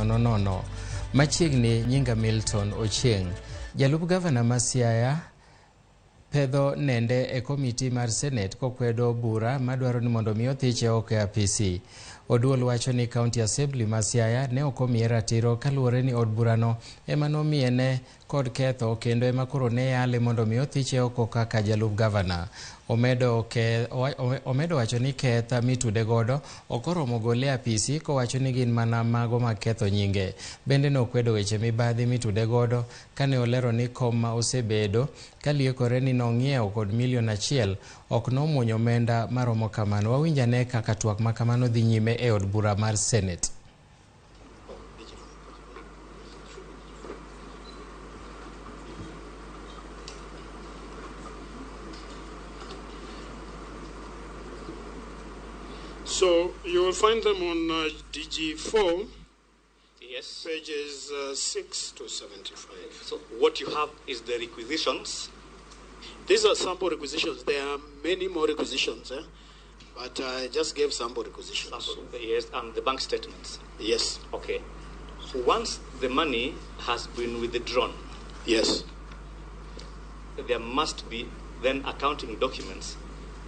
nono. Machiegni nyinga Milton Ochieng, jalup gavana ma Siaya pedho nende e komiti mar senet kokwedo bura madwaro ni mondo mi othiche oko e apisi. Oduol wacho ni County Assembly ma Siaya ne okomiye ratiro kaluwore ni od burano ema nomiyene kod ketho kendo ema koro ne yale mondo mi othiche oko kaka jalup gavana. Omedo wacho ni ketha mitude godo okoromo gole apisi kowacho ni gin mana mago ma ketho nyinge. Bende no kwedo weche mibadhi mitude godo kane olero ni kom ma osebedo kaliekore ni nong'iewo kod $1,000,000 ok nomuonyo omenda maromo kamano. Wawinjane kaka twak ma kamano dhi nyime e od bura mar senet. So you will find them on DG4, yes, pages 6 to 75. So what you have is the requisitions. These are sample requisitions. There are many more requisitions, but I just gave sample requisitions. Sample, yes, and the bank statements. Yes. Okay. Once the money has been withdrawn, yes, there must be then accounting documents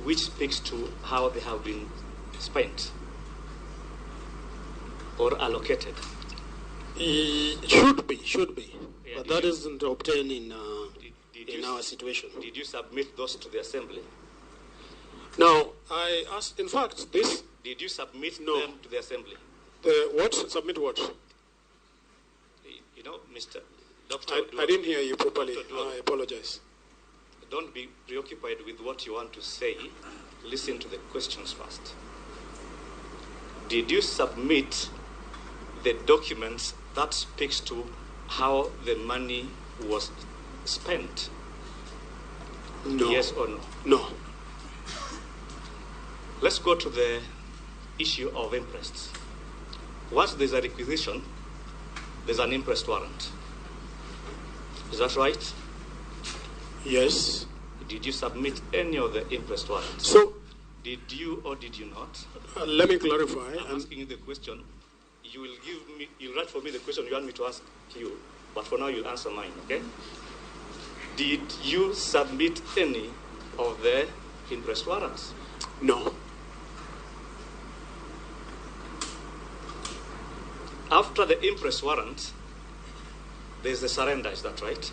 which speaks to how they have been spent or allocated. Should be, Yeah, but that isn't obtained in our situation. Did you submit those to the assembly? Now, I asked, in fact, this... Did you submit No. them to the assembly? What? Submit what? You know, Mr. Dr. I didn't hear you properly. Dr. Oduol, I apologize. don't be preoccupied with what you want to say. Listen to the questions first. Did you submit the documents that speaks to how the money was spent? No. Yes or no? No. Let's go to the issue of interests. Once there's a requisition, there's an interest warrant. Is that right? Yes. Did you submit any of the interest warrants? So, Did you or did you not? let me clarify. I'm asking you the question. You'll write for me the question you want me to ask you, but for now you'll answer mine, okay? Did you submit any of the interest warrants? No. After the interest warrant, there's the surrender, is that right?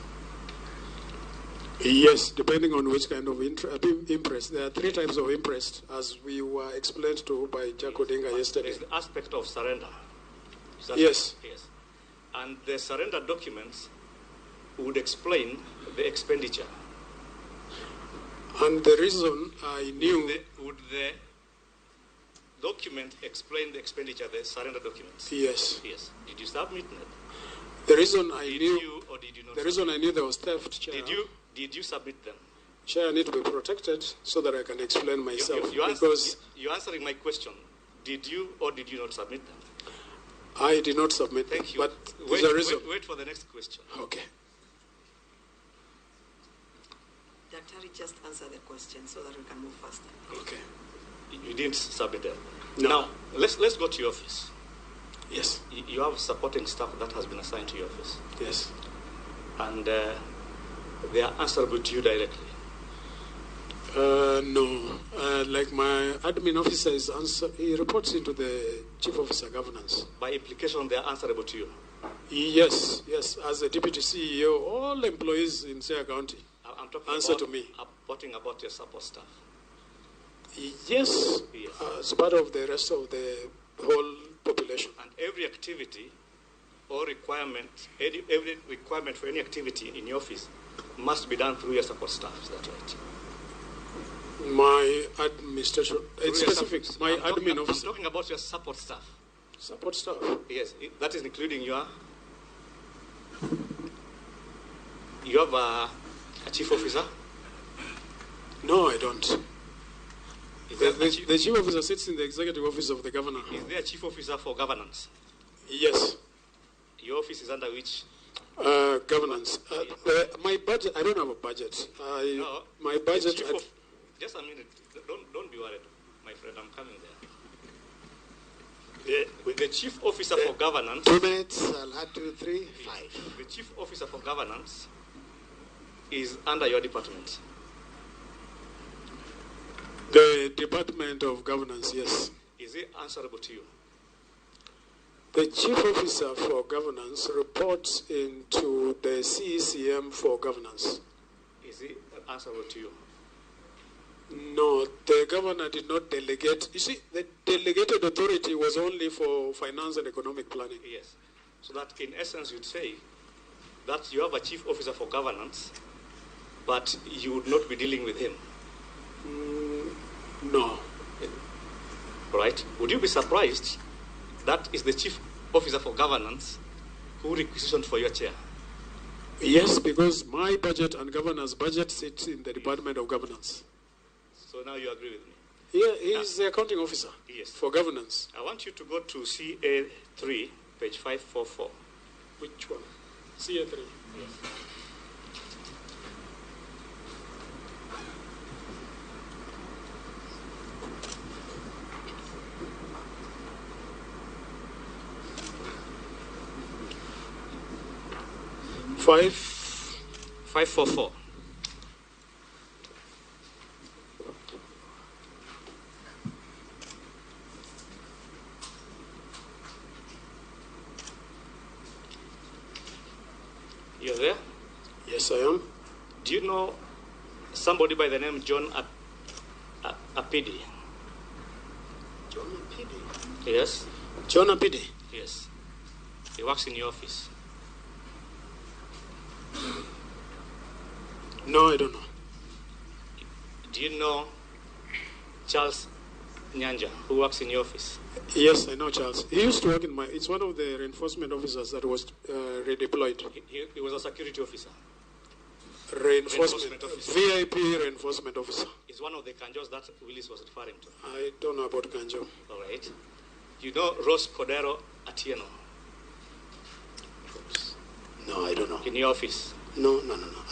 Yes, depending on which kind of interest. There are three types of interest, as we were explained to by Jack Odinga yesterday. There's the aspect of surrender. Is that Yes. right? Yes. And the surrender documents would explain the expenditure. And the reason I knew... Would the document explain the expenditure, the surrender documents? Yes. Yes. Did you submit that? The reason I Did knew... you or did you not? The reason I knew there was theft, Chair... Did you submit them? Chair, I need to be protected so that I can explain myself. You're answering my question. Did you or did you not submit them? I did not submit Thank them, you. but there's a reason. Wait for the next question. Okay. Daktari, just answer the question so that we can move faster. Okay. You didn't submit them. No. Now, let's go to your office. Yes. You have supporting staff that has been assigned to your office. Yes. And they are answerable to you directly. No. Like my admin officer he reports into the Chief Officer Governance. By implication, they are answerable to you. Yes. As the Deputy CEO, all employees in Siaya County I'm talking answer to me. about your support staff. Yes. Yes. As part of the rest of the whole population. And every activity or requirement, every requirement for any activity in your office must be done through your support staff. Is that right? My administration, it's specific. My admin officer. I'm talking about your support staff. Support staff. Yes, that is including your. You have a chief officer? No, I don't. The The chief officer sits in the executive office of the governor. Is there a chief officer for governance? Yes. Your office is under which? Governance. My budget, I don't have a budget. No, my budget... just a minute. Don't be worried, my friend. I'm coming there. With the chief officer for governance. 2 minutes, I'll add 2, 3, 5. The chief officer for governance is under your department. The Department of Governance, yes. Is he answerable to you? The chief officer for governance reports into the CECM for governance. Is he answerable to you? No, the governor did not delegate. You see, the delegated authority was only for finance and economic planning. Yes. So that in essence you'd say that you have a chief officer for governance, but you would not be dealing with him. No. Right? Would you be surprised that is the chief officer for governance who requisitioned for your chair? Yes, because my budget and governor's budget sits in the Department of Governance. So now you agree with me? Yeah, he's the accounting officer for governance. I want you to go to CA3, page 544. Which one? CA3. Yes. Five. 544. You're there? Yes, I am. Do you know somebody by the name John Apidi? John Apidi? Yes? John Apidi? Yes. He works in your office. No, I don't know. Do you know Charles Nyanja, who works in your office? Yes, I know Charles. He used to work in my... It's one of the reinforcement officers that was redeployed. He was a security officer. Reinforcement officer. VIP reinforcement officer. He's one of the Kanjos that Willis was referring to. I don't know about Kanjo. All right. You know Rose Cordero Atieno? No, I don't know. In your office? No.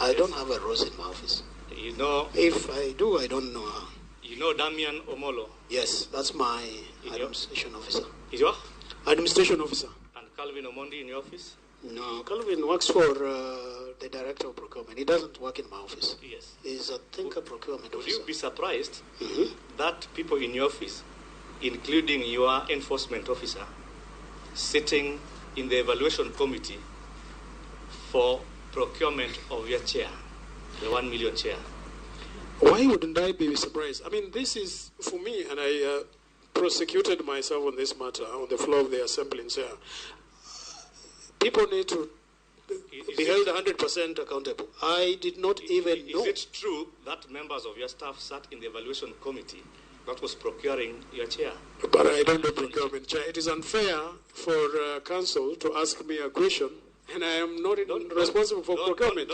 I don't have a Rose in my office. You know... If I do, I don't know her. You know Damian Omolo? Yes, that's my administration officer. Is your? Administration officer. And Calvin Omondi in your office? No, Calvin works for the director of procurement. He doesn't work in my office. Yes. He's a procurement officer. Would you be surprised that people in your office, including your enforcement officer, sitting in the evaluation committee for procurement of your chair, the 1 million chair? Why wouldn't I be surprised? I mean, this is, for me, and I prosecuted myself on this matter on the floor of the assembly in Sarah. People need to be held 100% accountable. I did not even know. Is it true that members of your staff sat in the evaluation committee that was procuring your chair? But I don't know procurement chair. It is unfair for council to ask me a question, and I am not responsible for procurement.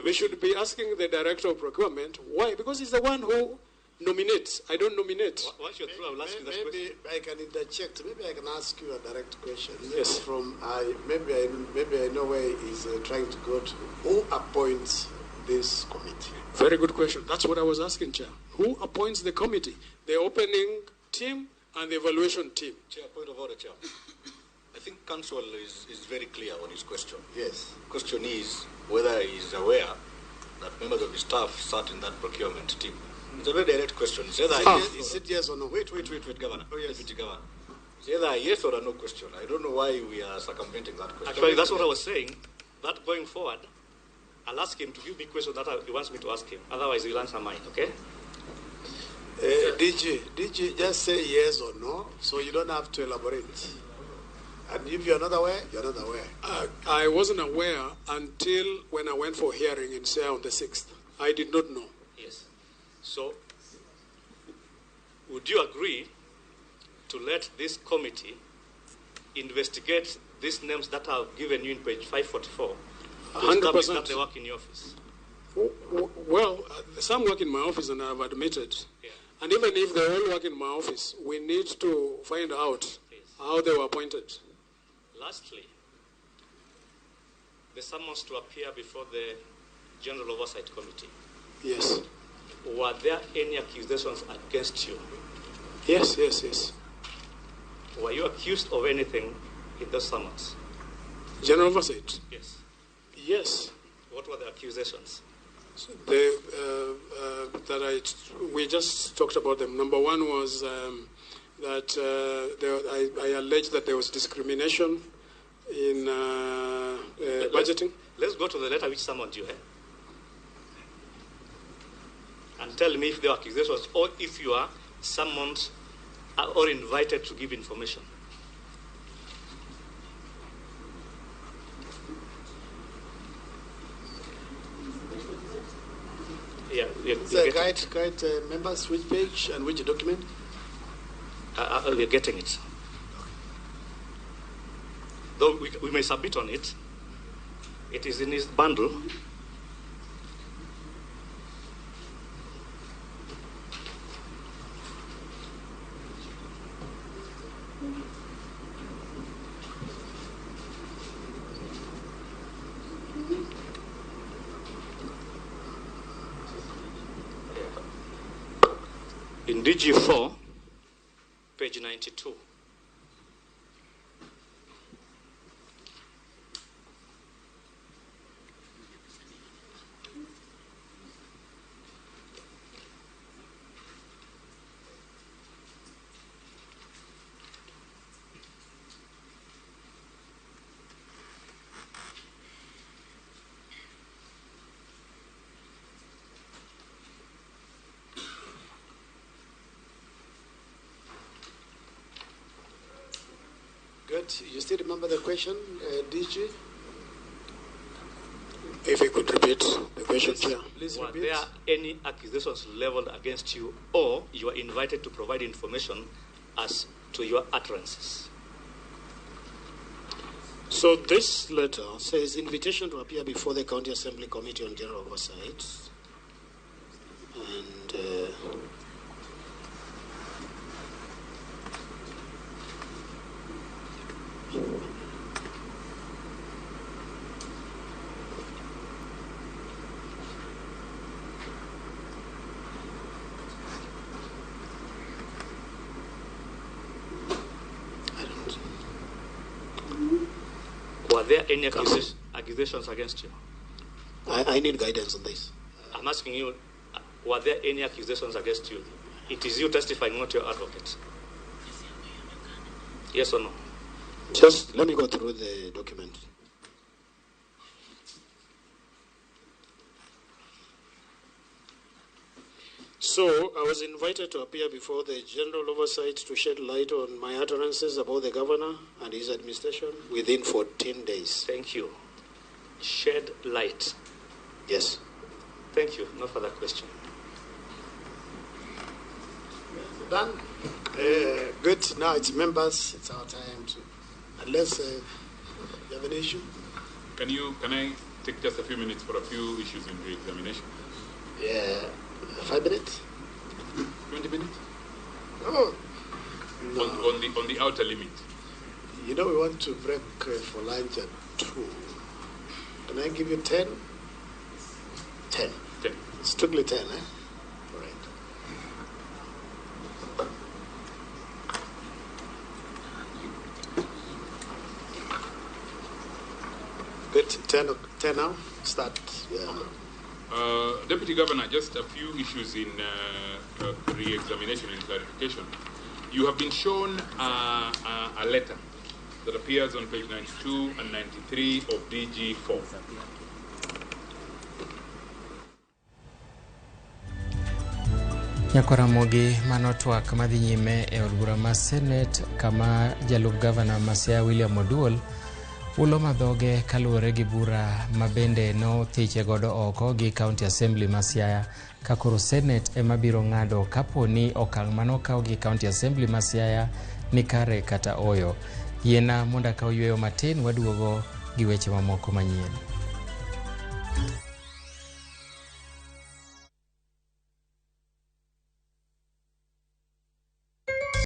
We should be asking the director of procurement. Why? Because he's the one who nominates. I don't nominate. Once you're through, I will ask you that question. Maybe I can interject. Maybe I can ask you a direct question. Yes. Maybe I know where he's trying to go to. Who appoints this committee? Very good question. That's what I was asking, Chair. Who appoints the committee? The opening team and the evaluation team. Chair, point of order, Chair. I think Council is very clear on his question. Yes. Question is whether he is aware that members of his staff sat in that procurement team. It's a very direct question. Is it yes or no? Wait, Governor. Oh, yes. Deputy Governor. It's either a yes or a no question. I don't know why we are circumventing that question. Actually, that's what I was saying. That going forward, I'll ask him to give me questions that he wants me to ask him. Otherwise, he'll answer mine, okay? DG, just say yes or no, so you don't have to elaborate. And if you're not aware, you're not aware. I wasn't aware until when I went for hearing in SEA on the 6th. I did not know. Yes. So, would you agree to let this committee investigate these names that I've given you in page 544 to establish that they work in your office? Well, some work in my office and I've admitted. Yeah. And even if they all work in my office, we need to find out how they were appointed. Lastly, the summons to appear before the General Oversight Committee. Yes. Were there any accusations against you? Yes. Were you accused of anything in those summons? General oversight? Yes. Yes. What were the accusations? So we just talked about them. Number one was that I alleged that there was discrimination in budgeting. Let's go to the letter which summoned you, and tell me if there were accusations or if you are summoned or invited to give information. Yeah, Guide members, which page and which document? We're getting it. Though we may submit on it. It is in his bundle. In DG4, page 92. Good. You still remember the question, DG? If you could repeat the question, Chair. Please Were repeat. there any accusations leveled against you, or you were invited to provide information as to your utterances? So this letter says invitation to appear before the County Assembly Committee on General Oversight. And Were there any accusations against you? I need guidance on this. I'm asking you, were there any accusations against you? It is you testifying, not your advocate. Yes or no? Just let me go through the document. So I was invited to appear before the General Oversight to shed light on my utterances about the governor and his administration within 14 days. Thank you. Shed light. Yes. Thank you. No further question. Done. Good. Now it's members. It's our time to. Unless you have an issue. Can I take just a few minutes for a few issues in re-examination? Yeah. 5 minutes. 20 minutes? Oh. No. On the outer limit. You know we want to break for lunch at 2. Can I give you 10? 10. 10. Strictly 10, eh? All right. Good. 10 now. Start. Yeah. Deputy Governor, just a few issues in re-examination and clarification. You have been shown a letter that appears on page 92 and 93 of DG4. Nyako Ramogi mano twak madhi nyime e od bura ma senet kama jalup gavana ma Siaya William Oduol ulo madhoge kaluwore gi bura mabende no thiche godo oko gi County Assembly ma Siaya ka koro senet ema biro ng'ado kapo ni okang' mano kaw gi County Assembly ma Siaya ni kare kata oyo. Yiena mondo akaw yweyo matin waduogo gi weche mamoko manyien.